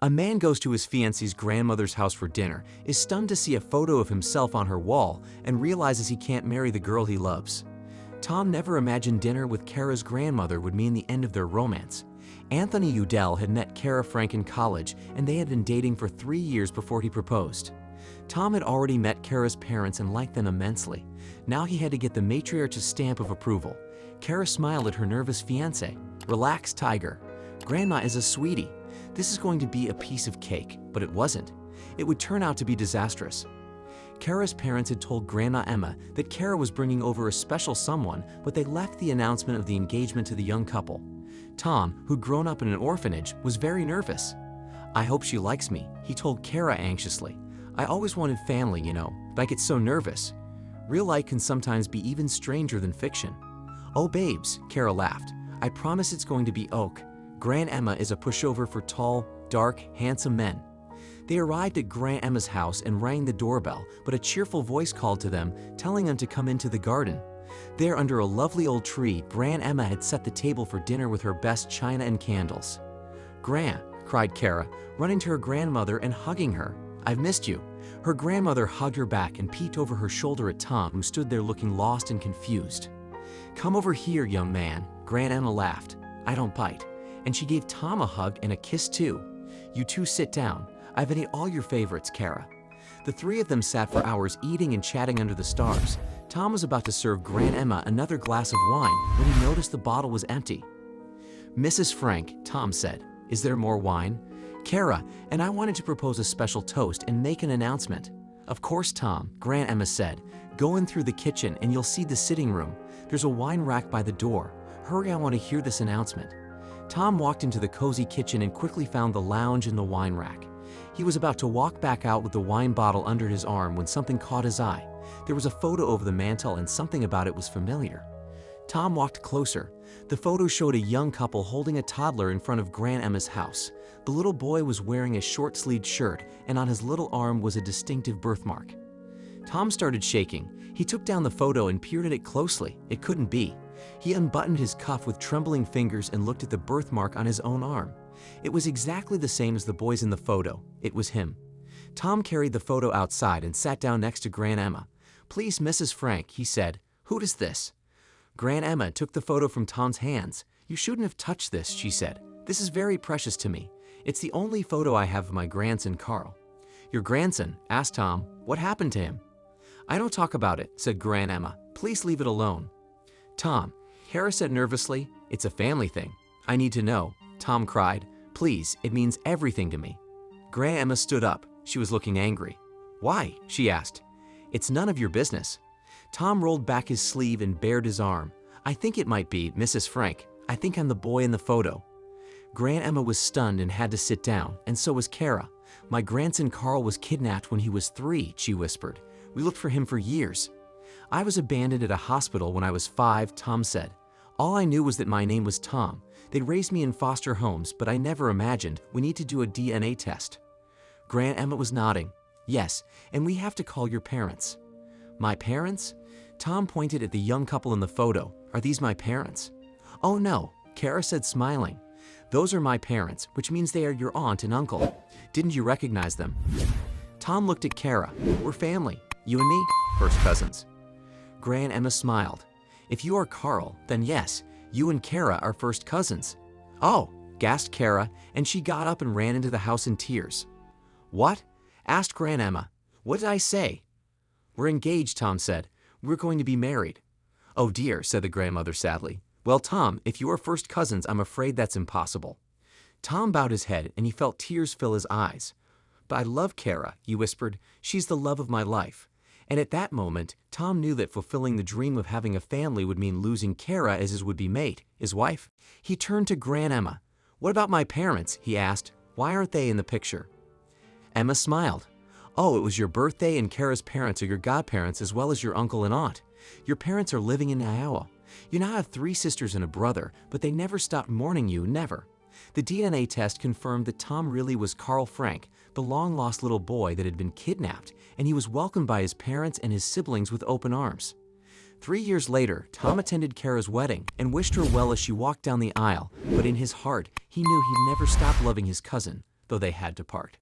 A man goes to his fiancée's grandmother's house for dinner, is stunned to see a photo of himself on her wall, and realizes he can't marry the girl he loves. Tom never imagined dinner with Kara's grandmother would mean the end of their romance. Anthony Udell had met Kara Frank in college, and they had been dating for 3 years before he proposed. Tom had already met Kara's parents and liked them immensely. Now he had to get the matriarch's stamp of approval. Kara smiled at her nervous fiancé. "Relax, Tiger. Grandma is a sweetie. This is going to be a piece of cake," but it wasn't. It would turn out to be disastrous. Kara's parents had told Grandma Emma that Kara was bringing over a special someone, but they left the announcement of the engagement to the young couple. Tom, who'd grown up in an orphanage, was very nervous. "I hope she likes me," he told Kara anxiously. "I always wanted family, you know, but I get so nervous. Real life can sometimes be even stranger than fiction." "Oh, babes," Kara laughed. "I promise it's going to be oak. Gran Emma is a pushover for tall, dark, handsome men." They arrived at Gran Emma's house and rang the doorbell, but a cheerful voice called to them, telling them to come into the garden. There, under a lovely old tree, Gran Emma had set the table for dinner with her best china and candles. "Gran," cried Kara, running to her grandmother and hugging her. "I've missed you." Her grandmother hugged her back and peeked over her shoulder at Tom, who stood there looking lost and confused. "Come over here, young man," Gran Emma laughed. "I don't bite." And she gave Tom a hug and a kiss too. "You two sit down. I've ate all your favorites, Kara." The three of them sat for hours eating and chatting under the stars. Tom was about to serve Gran Emma another glass of wine when he noticed the bottle was empty. "Mrs. Frank," Tom said, "is there more wine?" "Kara, and I wanted to propose a special toast and make an announcement." "Of course, Tom," Gran Emma said. "Go in through the kitchen and you'll see the sitting room. There's a wine rack by the door. Hurry, I want to hear this announcement." Tom walked into the cozy kitchen and quickly found the lounge and the wine rack. He was about to walk back out with the wine bottle under his arm when something caught his eye. There was a photo over the mantel and something about it was familiar. Tom walked closer. The photo showed a young couple holding a toddler in front of Gran Emma's house. The little boy was wearing a short-sleeved shirt, and on his little arm was a distinctive birthmark. Tom started shaking. He took down the photo and peered at it closely. It couldn't be. He unbuttoned his cuff with trembling fingers and looked at the birthmark on his own arm. It was exactly the same as the boys in the photo. It was him. Tom carried the photo outside and sat down next to Gran Emma. "Please, Mrs. Frank," he said. "Who is this?" Gran Emma took the photo from Tom's hands. "You shouldn't have touched this," she said. "This is very precious to me. It's the only photo I have of my grandson, Carl." "Your grandson?" asked Tom. "What happened to him?" "I don't talk about it," said Gran Emma. "Please leave it alone." "Tom," Kara said nervously, "it's a family thing." "I need to know," Tom cried. "Please, it means everything to me." Gran Emma stood up. She was looking angry. "Why?" she asked. "It's none of your business." Tom rolled back his sleeve and bared his arm. "I think it might be, Mrs. Frank. I think I'm the boy in the photo." Gran Emma was stunned and had to sit down, and so was Kara. "My grandson Carl was kidnapped when he was 3, she whispered. "We looked for him for years." "I was abandoned at a hospital when I was 5, Tom said. "All I knew was that my name was Tom. They'd raised me in foster homes, but I never imagined we need to do a DNA test." Gran Emma was nodding. "Yes, and we have to call your parents." "My parents?" Tom pointed at the young couple in the photo. "Are these my parents?" "Oh no," Kara said, smiling. "Those are my parents, which means they are your aunt and uncle. Didn't you recognize them?" Tom looked at Kara. "We're family. You and me, first cousins." Gran Emma smiled. "If you are Carl, then yes, you and Kara are first cousins." "Oh," gasped Kara, and she got up and ran into the house in tears. "What?" asked Gran Emma. "What did I say?" "We're engaged," Tom said. "We're going to be married." "Oh dear," said the grandmother sadly. "Well, Tom, if you are first cousins, I'm afraid that's impossible." Tom bowed his head, and he felt tears fill his eyes. "But I love Kara," he whispered. "She's the love of my life." And at that moment, Tom knew that fulfilling the dream of having a family would mean losing Kara as his would-be mate, his wife. He turned to Gran Emma. "What about my parents?" he asked. "Why aren't they in the picture?" Emma smiled. "Oh, it was your birthday, and Kara's parents are your godparents as well as your uncle and aunt. Your parents are living in Iowa. You now have 3 sisters and a brother, but they never stopped mourning you, never." The DNA test confirmed that Tom really was Carl Frank, the long-lost little boy that had been kidnapped, and he was welcomed by his parents and his siblings with open arms. 3 years later, Tom attended Kara's wedding and wished her well as she walked down the aisle, but in his heart, he knew he'd never stop loving his cousin, though they had to part.